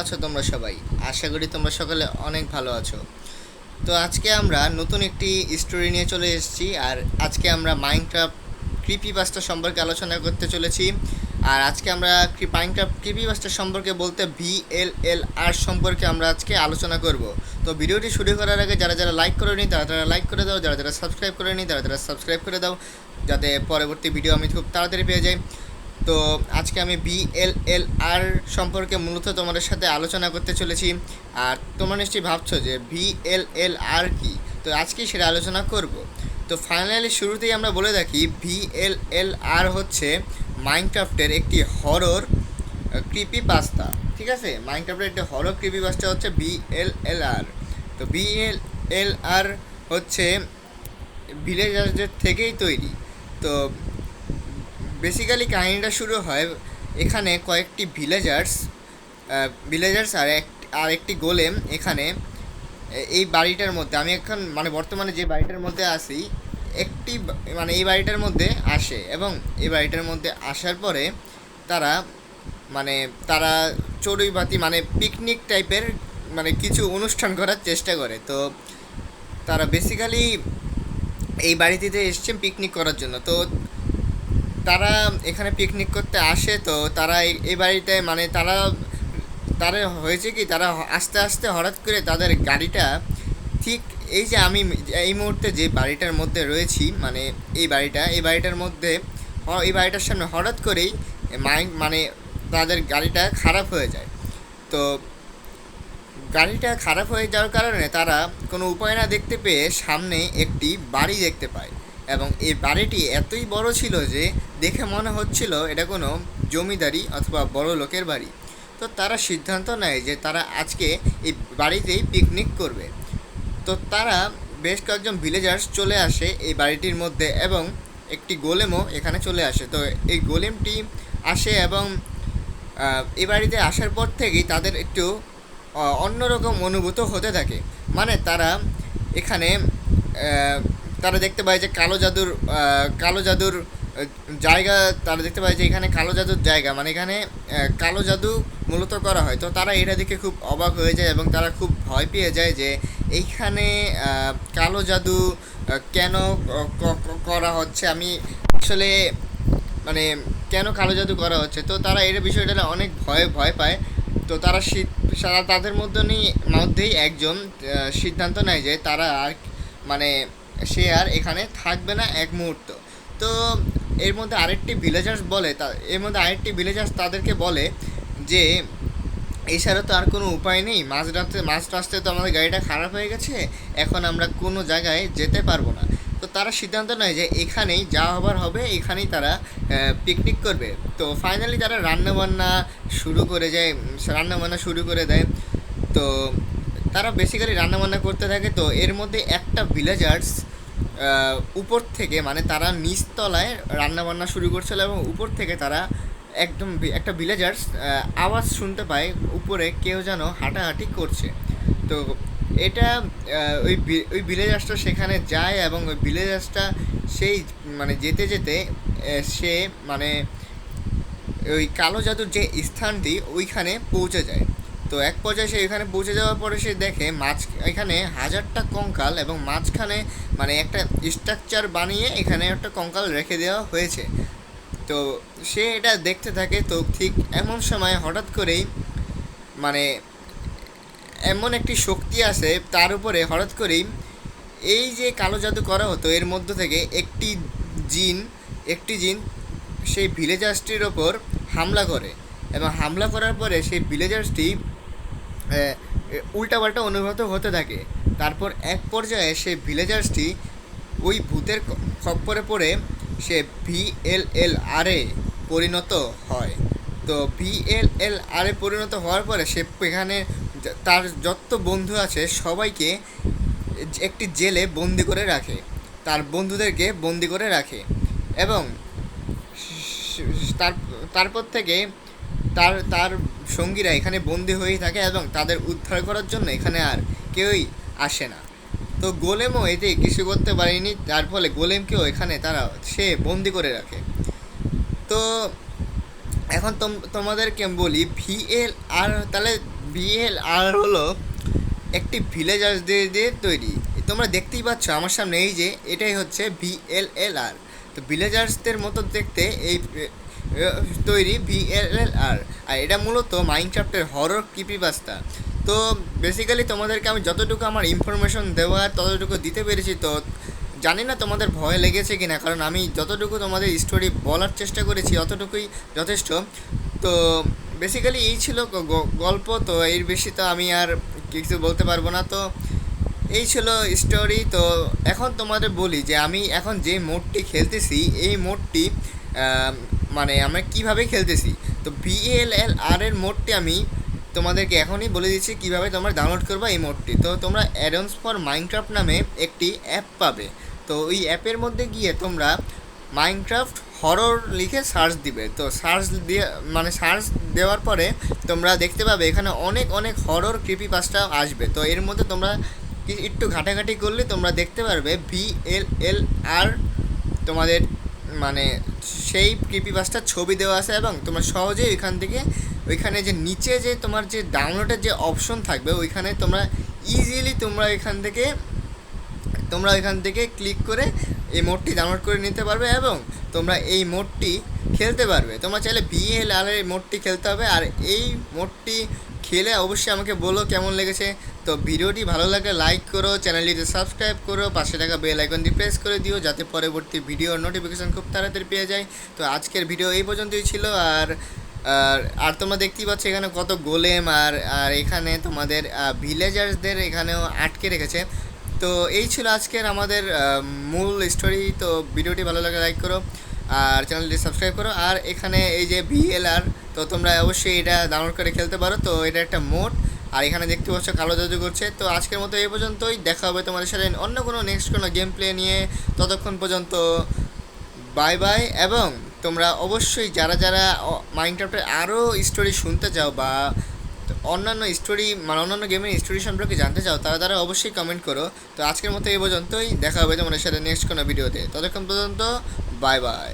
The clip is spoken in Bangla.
আছো তোমরা সবাই? আশা করি তোমরা সকলে অনেক ভালো আছো। তো আজকে আমরা নতুন একটি স্টোরি নিয়ে চলে এসেছি। আর আজকে আমরা মাইনক্রাফট ক্রিপিপাস্তা সম্পর্কে আলোচনা করতে চলেছি। আর আজকে আমরা মাইনক্রাফট ক্রিপিপাস্তা সম্পর্কে বলতে VLLR সম্পর্কে আমরা আজকে আলোচনা করব। তো ভিডিওটি শুরু করার আগে যারা যারা লাইক করেনি তারা লাইক করে দাও, যারা যারা সাবস্ক্রাইব করেনি তারা সাবস্ক্রাইব করে দাও, যাতে পরবর্তী ভিডিও আমি খুব তাড়াতাড়ি পেয়ে যাই। তো আজকে আমি VLLR সম্পর্কে মূলত তোমাদের সাথে আলোচনা করতে চলেছি। আর তোমরা নিশ্চয়ই ভাবছো যে VLLR কি, তো আজকে সেটা আলোচনা করব। তো ফাইনালি শুরুতেই আমরা বলে রাখি, VLLR হচ্ছে মাইনক্রাফটের একটি হরর ক্রিপিপাস্তা। ঠিক আছে, মাইনক্রাফটের একটি হরর ক্রিপিপাস্তা হচ্ছে VLLR। তো VLLR হচ্ছে ভিলেজারদের থেকেই তৈরি। তো বেসিক্যালি কাহিনীটা শুরু হয় এখানে কয়েকটি ভিলেজার্স আর একটি গোলেম এখানে এই বাড়িটার মধ্যে, আমি এখন বর্তমানে যে বাড়িটার মধ্যে আছি, এই বাড়িটার মধ্যে আসে। এবং এই বাড়িটার মধ্যে আসার পরে তারা তারা চড়ুইভাতি পিকনিক টাইপের কিছু অনুষ্ঠান করার চেষ্টা করে। তো তারা বেসিক্যালি এই বাড়িটিতে এসছে পিকনিক করার জন্য। তো তারা এখানে পিকনিক করতে আসে। তো তারা এই বাড়িতে তারা তারা হয়েছে কি, তারা আস্তে আস্তে হঠাৎ করে তাদের গাড়িটা, ঠিক এই যে আমি এই মুহূর্তে যে বাড়িটার মধ্যে রয়েছি, এই বাড়িটার মধ্যে, এই বাড়িটার সামনে হঠাৎ করেই তাদের গাড়িটা খারাপ হয়ে যায়। তো গাড়িটা খারাপ হয়ে যাওয়ার কারণে তারা কোনো উপায় না দেখতে পেয়ে সামনে একটি বাড়ি দেখতে পায়। এবং এই বাড়িটি এতই বড় ছিল যে দেখে মনে হচ্ছিল এটা কোনো জমিদারি অথবা বড় লোকের বাড়ি। তো তারা সিদ্ধান্ত নেয় যে তারা আজকে এই বাড়িতেই পিকনিক করবে। তো তারা বেশ কয়েকজন ভিলেজার্স চলে আসে এই বাড়িটির মধ্যে, এবং একটি গোলেমও এখানে চলে আসে। তো এই গোলেমটি আসে এবং এই বাড়িতে আসার পর থেকেই তাদের একটু অন্যরকম অনুভূত হতে থাকে। তারা এখানে তারা দেখতে পায় যে কালো জাদুর জায়গা, তারা দেখতে পায় যে এখানে কালো জাদুর জায়গা, এখানে কালো জাদু মূলত করা হয়। তো তারা এটা দেখে খুব অবাক হয়ে যায় এবং তারা খুব ভয় পেয়ে যায় যে এইখানে কালো জাদু কেন করা হচ্ছে, আমি আসলে কেন কালো জাদু করা হচ্ছে। তো তারা এর বিষয়টা অনেক ভয় পায়। তো তারা তাদের মধ্যেই একজন সিদ্ধান্ত নেয় যে তারা আর সে আর এখানে থাকবে না এক মুহূর্ত। তো এর মধ্যে আরেকটি ভিলেজার্স তাদেরকে বলে যে এছাড়া তো আর কোনো উপায় নেই, মাঝ রাস্তায় তো আমাদের গাড়িটা খারাপ হয়ে গেছে, এখন আমরা কোনো জায়গায় যেতে পারবো না। তো তারা সিদ্ধান্ত নেয় যে এখানেই যা হবার হবে, এখানেই তারা পিকনিক করবে। তো ফাইনালি তারা রান্নাবান্না শুরু করে দেয়। তো তারা বেসিক্যালি রান্নাবান্না করতে থাকে। তো এর মধ্যে একটা ভিলেজার্স উপর থেকে, তারা নিচতলায় রান্নাবান্না শুরু করছিল এবং উপর থেকে তারা একদম একটা ভিলেজার্স আওয়াজ শুনতে পায়, উপরে কেউ যেন হাঁটাহাঁটি করছে। তো এটা ওই ভিলেজার্সটা সেখানে যায় এবং ওই ভিলেজার্সটা সেই যেতে যেতে সে ওই কালো জাদুর যে স্থানটি ওইখানে পৌঁছে যায়। তো এক পর্যায়ে সে এখানে পৌঁছে যাওয়ার পরে সে দেখে এখানে হাজারটা কঙ্কাল, এবং মাঝখানে একটা স্ট্রাকচার বানিয়ে এখানে একটা কঙ্কাল রেখে দেওয়া হয়েছে। তো সে এটা দেখতে থাকে। তো ঠিক এমন সময় হঠাৎ করেই এমন একটি শক্তি আসে তার উপরে, হঠাৎ করেই এই যে কালো জাদু করা হতো এর মধ্য থেকে একটি জিন সেই ভিলেজার্সটির ওপর হামলা করে। এবং হামলা করার পরে সেই ভিলেজার্সটি উল্টাপাল্টা অনুভূত হতে থাকে। তারপর এক পর্যায়ে সেই ভিলেজার্সটি ওই ভূতের খপ্পরে পড়ে সে VLLR-এ পরিণত হয়। তো VLLR-এ পরিণত হওয়ার পরে সে এখানে তার যত বন্ধু আছে সবাইকে একটি জেলে বন্দি করে রাখে, তার বন্ধুদেরকে বন্দি করে রাখে। এবং তারপর থেকে তার সঙ্গীরা এখানে বন্দি হয়েই থাকে এবং তাদের উদ্ধার করার জন্য এখানে আর কেউই আসে না। তো গোলেমও এতে কিছু করতে পারেনি, যার ফলে গোলেমকেও এখানে সে বন্দি করে রাখে। তো এখন তোমাদেরকে বলি VLR, তাহলে VLR হলো একটি ভিলেজার্স দিয়ে তৈরি। তোমরা দেখতেই পাচ্ছ আমার সামনে, এই যে এটাই হচ্ছে VLLR। তো ভিলেজার্সদের মতো দেখতে এই তৈরি VLLR। আর এটা মূলত মাইনক্রাফটের হরর ক্রিপিপাস্তা। তো বেসিক্যালি তোমাদেরকে আমি যতটুকু আমার ইনফরমেশন দেওয়ার ততটুকু দিতে পেরেছি। তো জানি না তোমাদের ভয় লেগেছে কিনা, কারণ আমি যতটুকু তোমাদের স্টোরি বলার চেষ্টা করেছি অতটুকুই যথেষ্ট। তো বেসিক্যালি এই ছিল গল্প। তো এর বেশি তো আমি আর কিছু বলতে পারবো না। তো এই ছিল স্টোরি। তো এখন তোমাদের বলি যে আমি এখন যে মোডটি খেলতেছি, এই মোডটি মানে আমরা কিভাবে খেলতেছি। তো VLLR এর মোডটি আমি তোমাদেরকে এখনই বলে দিচ্ছি কিভাবে তোমরা ডাউনলোড করবে এই মোডটি। তো তোমরা অ্যাডন্স ফর মাইনক্রাফট নামে একটি অ্যাপ পাবে। তো ওই অ্যাপের মধ্যে গিয়ে তোমরা মাইনক্রাফট হরর লিখে সার্চ দিবে। তো সার্চ দিয়ে মানে সার্চ দেওয়ার পরে তোমরা দেখতে পাবে এখানে অনেক অনেক হরর ক্রিপিপাস্তা আসবে। তো এর মধ্যে তোমরা একটু ঘাটাঘাটি করলে তোমরা দেখতে পারবে VLLR তোমাদের মানে সেই ক্রিপিপাস্তার ছবি দেওয়া আছে, এবং তোমরা সহজেই ওইখানে যে নিচে যে তোমার যে ডাউনলোডের যে অপশন থাকবে ওইখানে তোমরা ইজিলি তোমরা এখান থেকে ক্লিক করে এই মোডটি ডাউনলোড করে নিতে পারবে, এবং তোমরা এই মোডটি খেলতে পারবে। তোমরা চাইলে VLR এর মোডটি খেলতে হবে। আর এই মোডটি খেলে অবশ্যই আমাকে বলো কেমন লেগেছে। তো ভিডিওটি ভালো লাগলে লাইক করো, চ্যানেলটিতে সাবস্ক্রাইব করো, পাশে থাকা বেল আইকনটি প্রেস করে দিও যাতে পরবর্তী ভিডিওর নোটিফিকেশান খুব তাড়াতাড়ি পেয়ে যায়। তো আজকের ভিডিও এই পর্যন্তই ছিল। আর তোমরা দেখতেই পাচ্ছ এখানে কত গোলেম, আর এখানে তোমাদের ভিলেজার্সদের এখানেও আটকে রেখেছে। তো এই ছিল আজকের আমাদের মূল স্টোরি। তো ভিডিওটি ভালো লাগে লাইক করো আর চ্যানেলটি সাবস্ক্রাইব করো। আর এখানে এই যে VLR, তো তোমরা অবশ্যই এটা ডাউনলোড করে খেলতে পারো। তো এটা একটা মোড। আর এখানে দেখতে পাচ্ছ কালো জাদু করছে। তো আজকের মতো এই পর্যন্তই, দেখা হবে তোমাদের সাথে অন্য কোনো নেক্সট কোনো গেম প্লে নিয়ে। ততক্ষণ পর্যন্ত বাই বাই। এবং তোমরা অবশ্যই যারা যারা মাইনক্রাফটের আরও স্টোরি শুনতে চাও বা অন্যান্য স্টোরি মানে অন্যান্য গেমের স্টোরি সম্পর্কে জানতে চাও, তারা অবশ্যই কমেন্ট করো। তো আজকের মতো এই পর্যন্তই, দেখা হবে তোমাদের সাথে নেক্সট কোনো ভিডিওতে। ততক্ষণ পর্যন্ত বাই বাই।